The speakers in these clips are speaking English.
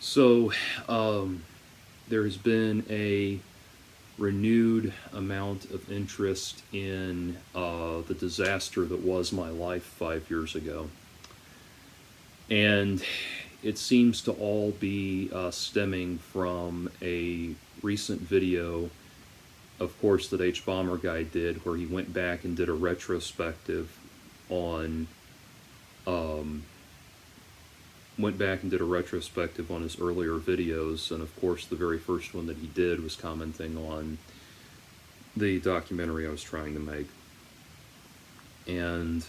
So, there has been a renewed amount of interest in the disaster that was my life 5 years ago. And it seems to all be stemming from a recent video, of course, that Hbomberguy did, where he went back and did a retrospective on um, his earlier videos, and of course the very first one that he did was commenting on the documentary I was trying to make. And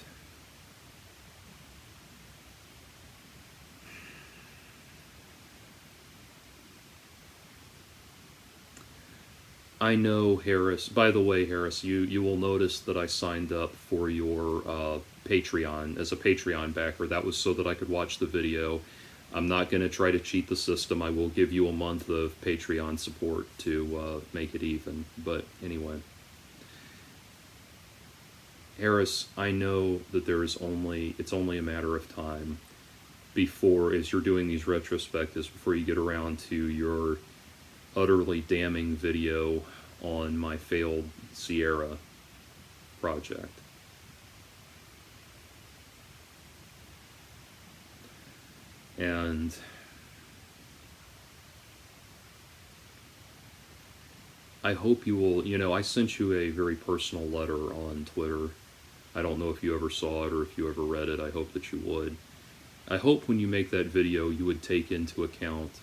I know, Harris, by the way, Harris, you will notice that I signed up for your Patreon as a Patreon backer. That was so that I could watch the video. I'm not going to try to cheat the system. I will give you a month of Patreon support to make it even. But anyway, Harris, I know that it's only a matter of time before, as you're doing these retrospectives, before you get around to your utterly damning video on my failed Sierra project. And I hope you will, I sent you a very personal letter on Twitter. I don't know if you ever saw it or if you ever read it. I hope that you would. I hope when you make that video you would take into account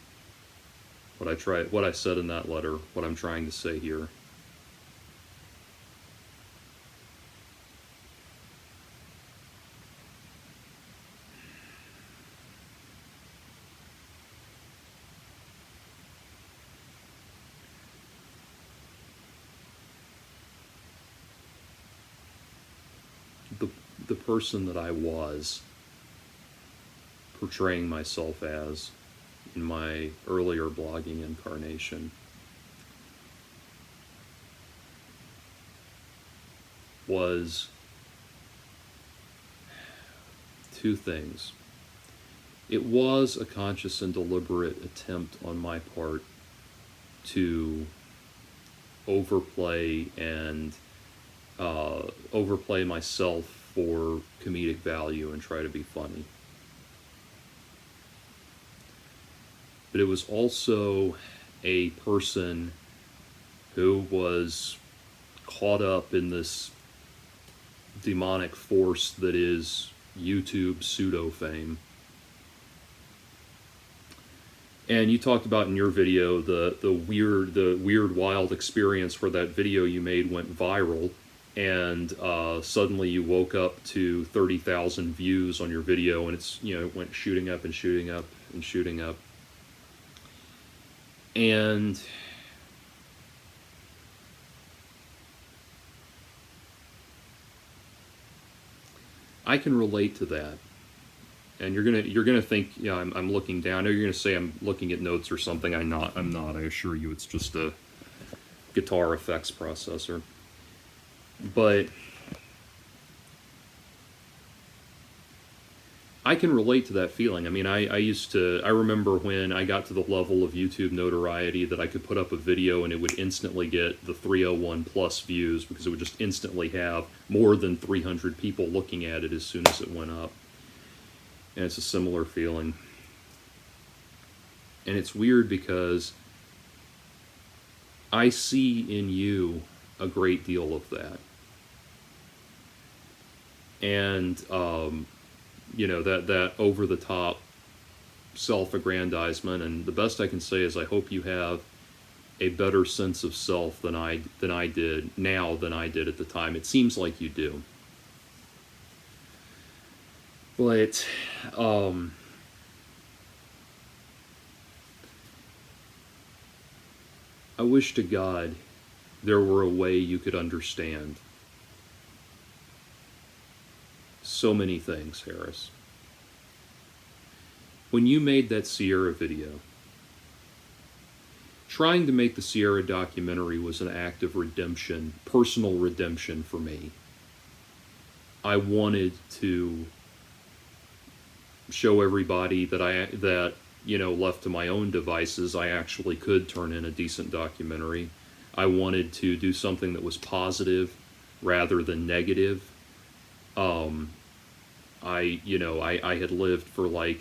what I said in that letter, what I'm trying to say here. The person that I was portraying myself as in my earlier blogging incarnation was two things. It was a conscious and deliberate attempt on my part to overplay myself for comedic value and try to be funny. But it was also a person who was caught up in this demonic force that is YouTube pseudo fame. And you talked about in your video the weird wild experience where that video you made went viral, and suddenly you woke up to 30,000 views on your video, and it went shooting up and shooting up and shooting up. And I can relate to that. And you're gonna think, yeah, I'm looking down. I know you're gonna say I'm looking at notes or something. I'm not. I assure you, it's just a guitar effects processor. But I can relate to that feeling. I mean, I remember when I got to the level of YouTube notoriety that I could put up a video and it would instantly get the 301 plus views, because it would just instantly have more than 300 people looking at it as soon as it went up. And it's a similar feeling. And it's weird because I see in you a great deal of that. And, that over-the-top self-aggrandizement, and the best I can say is I hope you have a better sense of self than I did now than I did at the time. It seems like you do. But, I wish to God there were a way you could understand so many things, Harris. When you made that Sierra video, trying to make the Sierra documentary was an act of redemption, personal redemption for me. I wanted to show everybody that left to my own devices, I actually could turn in a decent documentary. I wanted to do something that was positive rather than negative. Um, I had lived for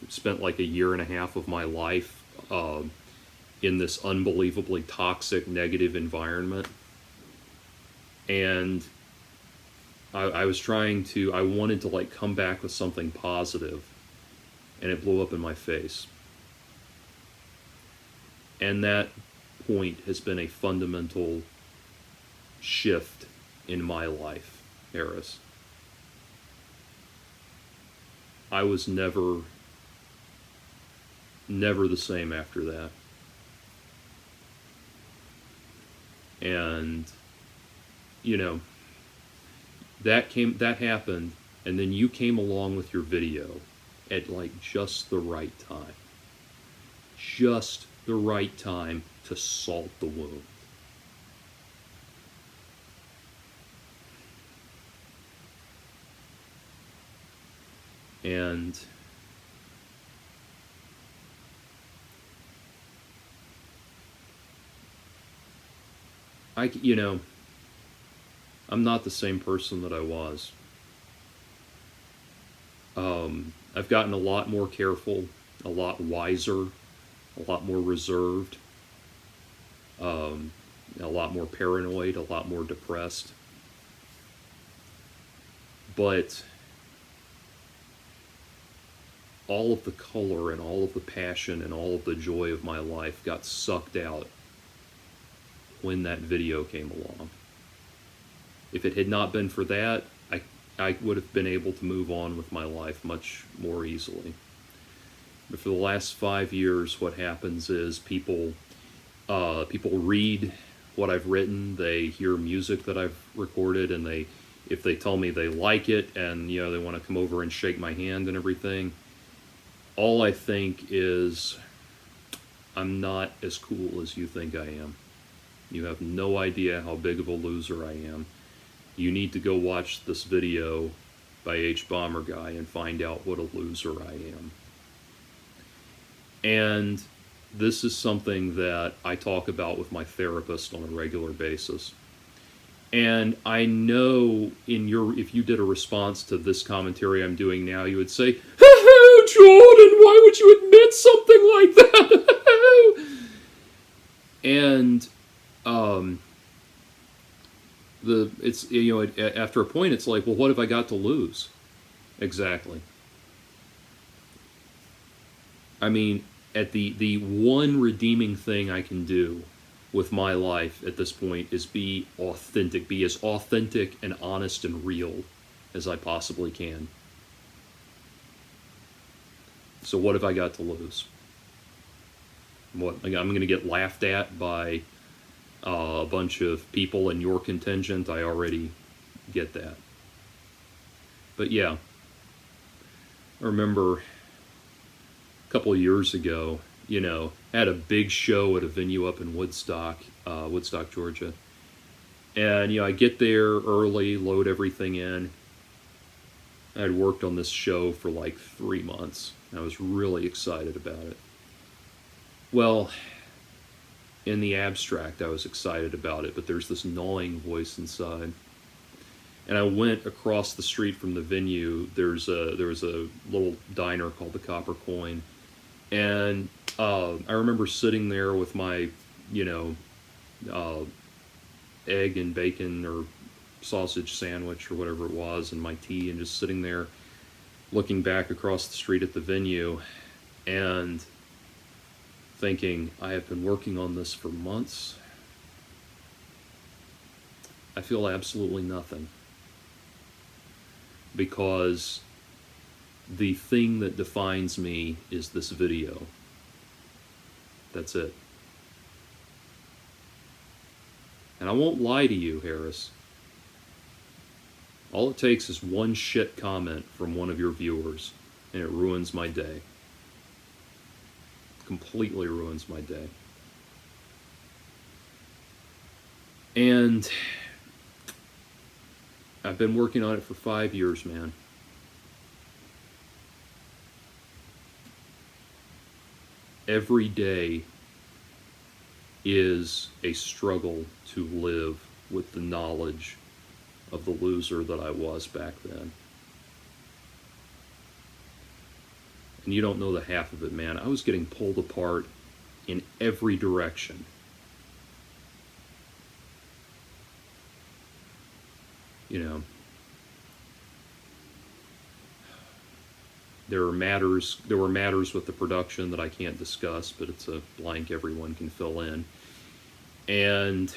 spent like a year and a half of my life in this unbelievably toxic, negative environment. And I wanted to like come back with something positive, and it blew up in my face. And that point has been a fundamental shift in my life, Harris. I was never the same after that. And, you know, that happened, and then you came along with your video at like just the right time. Just the right time to salt the wound. And I'm not the same person that I was. I've gotten a lot more careful, a lot wiser, a lot more reserved, a lot more paranoid, a lot more depressed. But all of the color and all of the passion and all of the joy of my life got sucked out when that video came along. If it had not been for that, I would have been able to move on with my life much more easily. But for the last 5 years, what happens is people read what I've written, they hear music that I've recorded, and if they tell me they like it and they want to come over and shake my hand and everything, all I think is, I'm not as cool as you think I am. You have no idea how big of a loser I am. You need to go watch this video by Hbomberguy and find out what a loser I am. And this is something that I talk about with my therapist on a regular basis. And I know if you did a response to this commentary I'm doing now, you would say, Jordan, why would you admit something like that? And after a point, it's like, well, what have I got to lose? Exactly. I mean, at the one redeeming thing I can do with my life at this point is be authentic, be as authentic and honest and real as I possibly can. So what have I got to lose? What, I'm going to get laughed at by a bunch of people in your contingent. I already get that. But yeah, I remember a couple of years ago, had a big show at a venue up in Woodstock, Georgia. And, I get there early, load everything in. I'd worked on this show for like 3 months. I was really excited about it. Well, in the abstract, I was excited about it, but there's this gnawing voice inside. And I went across the street from the venue. There was a little diner called the Copper Coin. And I remember sitting there with my, egg and bacon or sausage sandwich or whatever it was, and my tea, and just sitting there looking back across the street at the venue and thinking, I have been working on this for months. I feel absolutely nothing. Because the thing that defines me is this video. That's it. And I won't lie to you, Harris. All it takes is one shit comment from one of your viewers, and it ruins my day. Completely ruins my day. And I've been working on it for 5 years, man. every day is a struggle to live with the knowledge of the loser that I was back then. And you don't know the half of it, man. I was getting pulled apart in every direction. You know, there were matters with the production that I can't discuss, but it's a blank everyone can fill in. And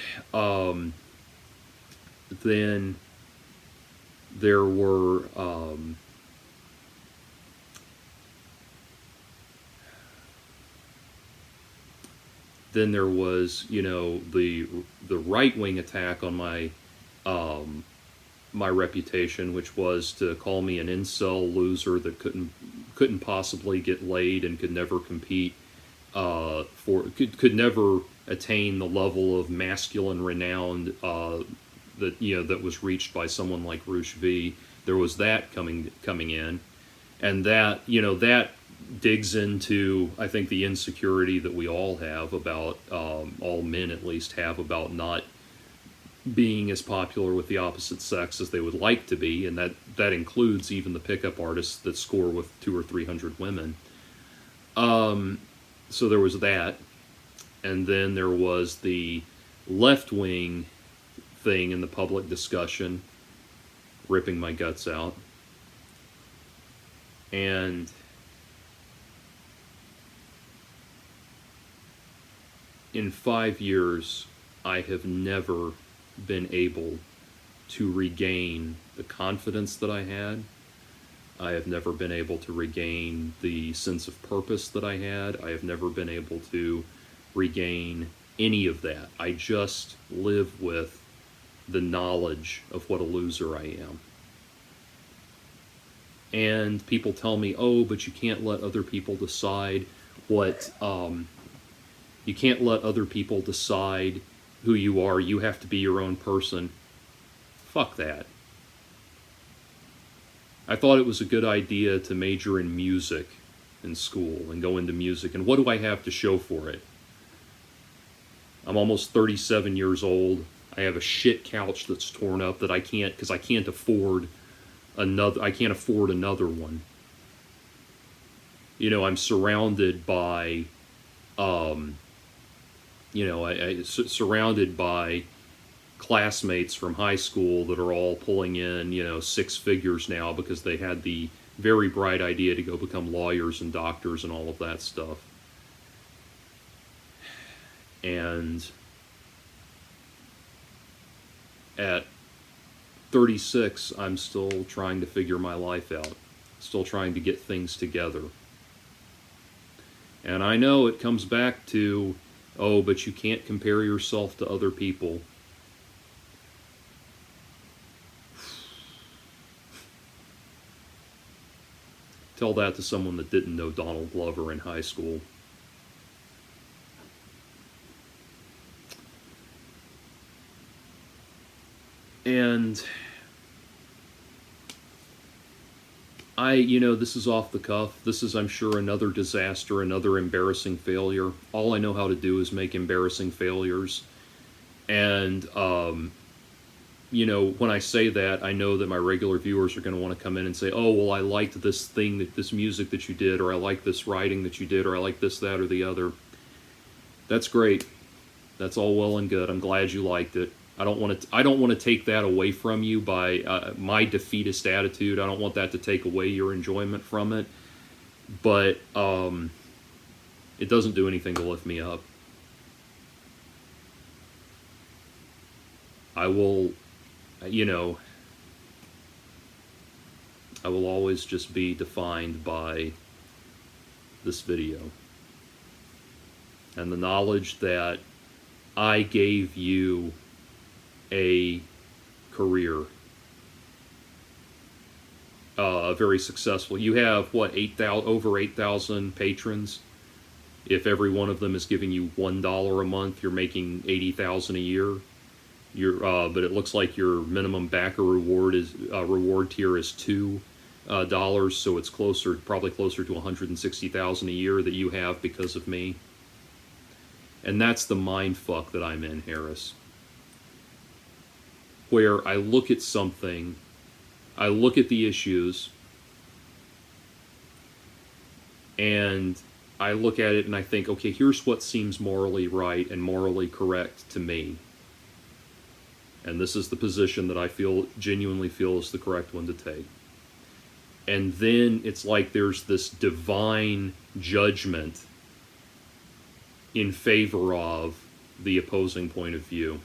then there were then there was, you know, the right-wing attack on my my reputation, which was to call me an incel loser that couldn't possibly get laid and could never compete could never attain the level of masculine renown that, you know, that was reached by someone like Roosh V. There was that coming in, and that, you know, that digs into, I think, the insecurity that we all have about all men at least have about not being as popular with the opposite sex as they would like to be, and that includes even the pickup artists that score with 200 or 300 women. So there was that, and then there was the left-wing thing in the public discussion, ripping my guts out, and in 5 years, I have never been able to regain the confidence that I had. I have never been able to regain the sense of purpose that I had. I have never been able to regain any of that. I just live with the knowledge of what a loser I am. And people tell me, oh, but you can't let other people decide what, you can't let other people decide who you are. You have to be your own person. Fuck that. I thought it was a good idea to major in music in school and go into music. And what do I have to show for it? I'm almost 37 years old. I have a shit couch that's torn up that I can't, because I can't afford another one. You know, I'm surrounded by, surrounded by classmates from high school that are all pulling in, you know, six figures now because they had the very bright idea to go become lawyers and doctors and all of that stuff. And at 36, I'm still trying to figure my life out, still trying to get things together. And I know it comes back to, oh, but you can't compare yourself to other people. Tell that to someone that didn't know Donald Glover in high school. And this is off the cuff. This is, I'm sure, another disaster, another embarrassing failure. All I know how to do is make embarrassing failures. And, when I say that, I know that my regular viewers are going to want to come in and say, oh, well, I liked this thing, this music that you did, or I like this writing that you did, or I like this, that, or the other. That's great. That's all well and good. I'm glad you liked it. I don't want to take that away from you by my defeatist attitude. I don't want that to take away your enjoyment from it. But it doesn't do anything to lift me up. I will always just be defined by this video. And the knowledge that I gave you a career, very successful. You have what, over 8,000 patrons. If every one of them is giving you $1 a month, you're making $80,000 a year. But it looks like your minimum backer reward tier is 2. dollars, so it's closer, probably closer to 160,000 a year that you have because of me. And that's the mind fuck that I'm in, Harris. Where I look at something, I look at the issues, and I look at it and I think, okay, here's what seems morally right and morally correct to me. And this is the position that I genuinely feel is the correct one to take. And then it's like there's this divine judgment in favor of the opposing point of view.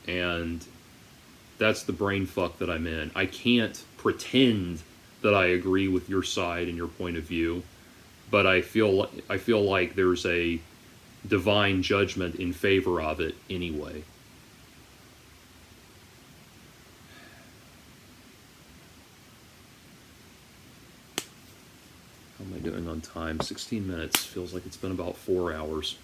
And that's the brain fuck that I'm in. I can't pretend that I agree with your side and your point of view, but I feel like there's a divine judgment in favor of it anyway. How am I doing on time? 16 minutes. Feels like it's been about 4 hours.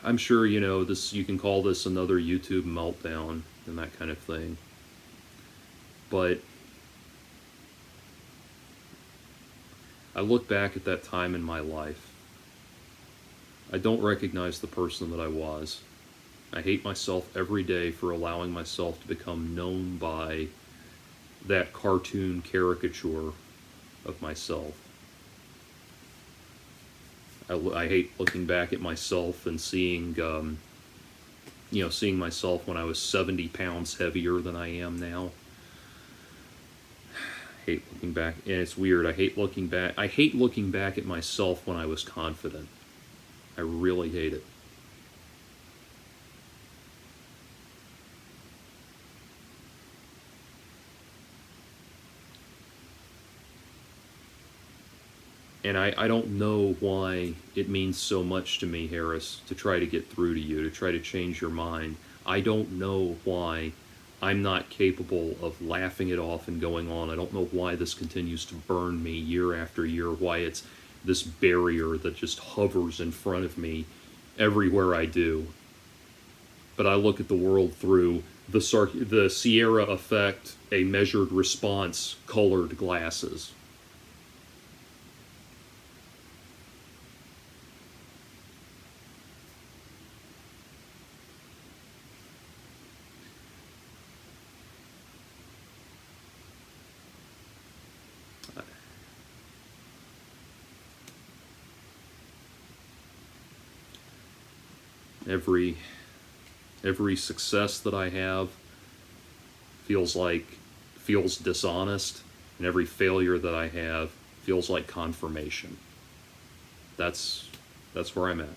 I'm sure, this, you can call this another YouTube meltdown and that kind of thing. But I look back at that time in my life. I don't recognize the person that I was. I hate myself every day for allowing myself to become known by that cartoon caricature of myself. I hate looking back at myself and seeing myself when I was 70 pounds heavier than I am now. I hate looking back, and it's weird. I hate looking back at myself when I was confident. I really hate it. And I don't know why it means so much to me, Harris, to try to get through to you, to try to change your mind. I don't know why I'm not capable of laughing it off and going on. I don't know why this continues to burn me year after year, why it's this barrier that just hovers in front of me everywhere I do. But I look at the world through the Sierra effect, a measured response, colored glasses. Every success that I have feels dishonest, and every failure that I have feels like confirmation. That's where I'm at.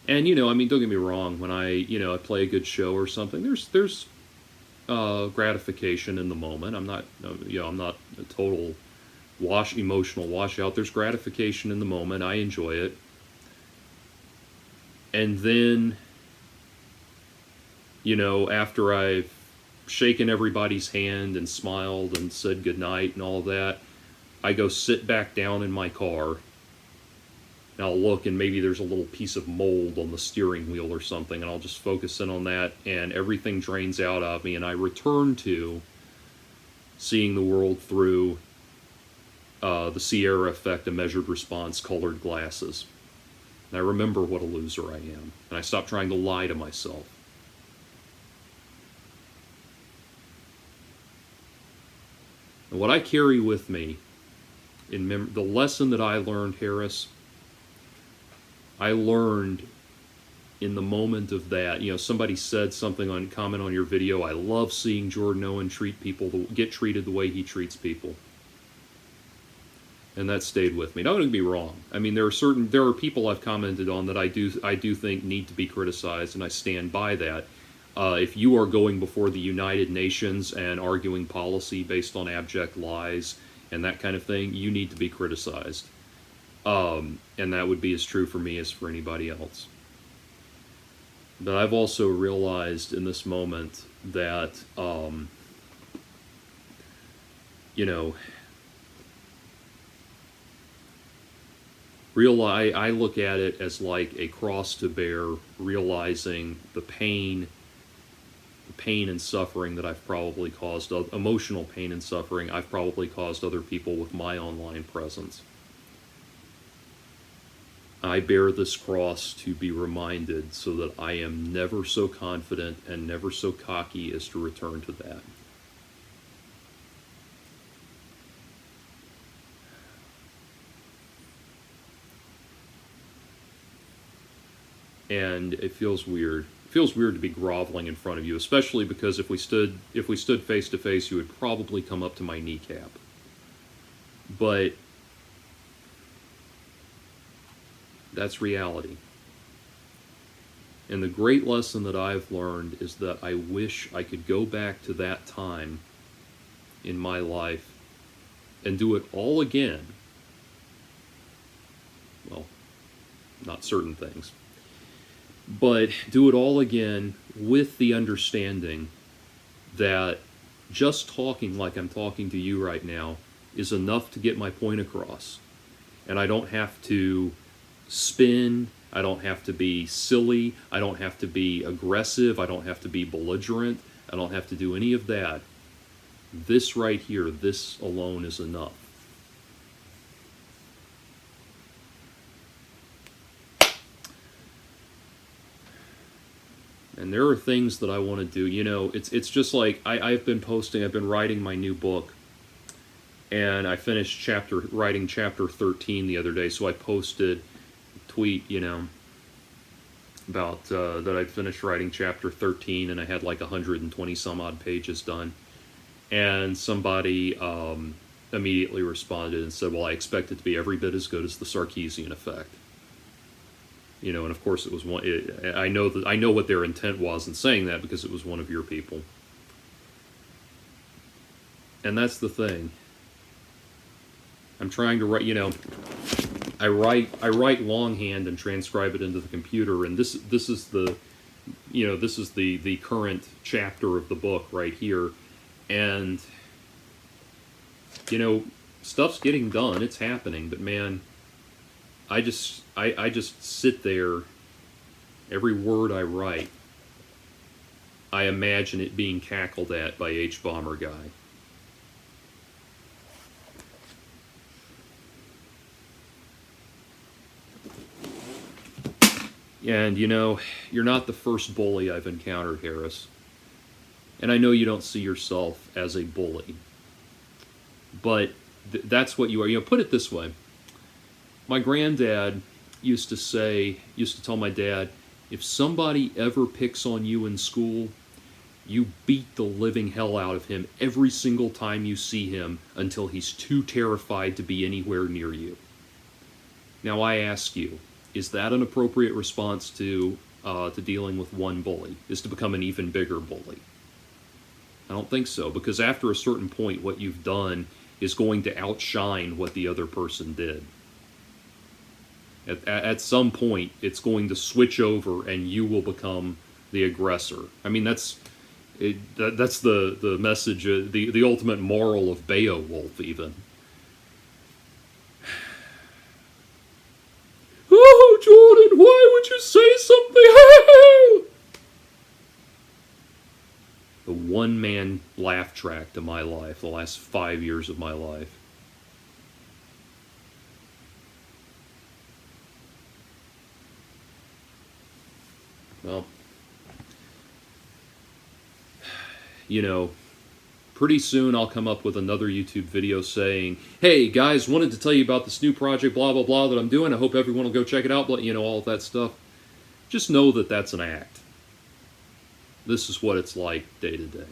And don't get me wrong. When I play a good show or something, there's gratification in the moment. I'm not a total emotional washout. There's gratification in the moment. I enjoy it. And then, after I've shaken everybody's hand and smiled and said goodnight and all that, I go sit back down in my car, and I'll look, and maybe there's a little piece of mold on the steering wheel or something, and I'll just focus in on that, and everything drains out of me, and I return to seeing the world through the Sierra effect, a measured response, colored glasses. And I remember what a loser I am. And I stop trying to lie to myself. And what I carry with me, the lesson that I learned, Harris, I learned in the moment of that. Somebody said something comment on your video, I love seeing Jordan Owen get treated the way he treats people. And that stayed with me. Now, don't get me wrong. I mean, there are people I've commented on that I do think need to be criticized, and I stand by that. If you are going before the United Nations and arguing policy based on abject lies and that kind of thing, you need to be criticized. And that would be as true for me as for anybody else. But I've also realized in this moment that, I look at it as like a cross to bear realizing the pain and suffering that I've probably caused, emotional pain and suffering I've probably caused other people with my online presence. I bear this cross to be reminded so that I am never so confident and never so cocky as to return to that. And it feels weird. It feels weird to be groveling in front of you, especially because if we stood face to face, you would probably come up to my kneecap. But that's reality. And the great lesson that I've learned is that I wish I could go back to that time in my life and do it all again. Well, not certain things. But do it all again with the understanding that just talking like I'm talking to you right now is enough to get my point across. And I don't have to spin, I don't have to be silly, I don't have to be aggressive, I don't have to be belligerent, I don't have to do any of that. This right here, this alone is enough. And there are things that I want to do. You know, it's just like I've been writing my new book. And I finished writing chapter 13 the other day, so I posted a tweet, you know, about that I'd finished writing chapter 13 and I had like 120 some odd pages done. And somebody immediately responded and said, well, I expect it to be every bit as good as the Sarkeesian effect. You know, and of course it was one. I know what their intent was in saying that because it was one of your people. And that's the thing. I'm trying to write. You know, I write longhand and transcribe it into the computer, and this is the, you know, this is the current chapter of the book right here, and you know, stuff's getting done. It's happening, but man. I just sit there, every word I write, I imagine it being cackled at by Hbomberguy. And, you know, you're not the first bully I've encountered, Harris. And I know you don't see yourself as a bully. But that's what you are. You know, put it this way. My granddad used to tell my dad, if somebody ever picks on you in school, you beat the living hell out of him every single time you see him until he's too terrified to be anywhere near you. Now I ask you, is that an appropriate response to dealing with one bully? Is to become an even bigger bully? I don't think so, because after a certain point, what you've done is going to outshine what the other person did. At some point, it's going to switch over, and you will become the aggressor. I mean, that's the message, the ultimate moral of Beowulf, even. Oh, Jordan, why would you say something? The one-man laugh track to my life, the last 5 years of my life. Well, you know, pretty soon I'll come up with another YouTube video saying, hey guys, wanted to tell you about this new project, blah, blah, blah, that I'm doing. I hope everyone will go check it out, but you know, all of that stuff. Just know that that's an act. This is what it's like day to day.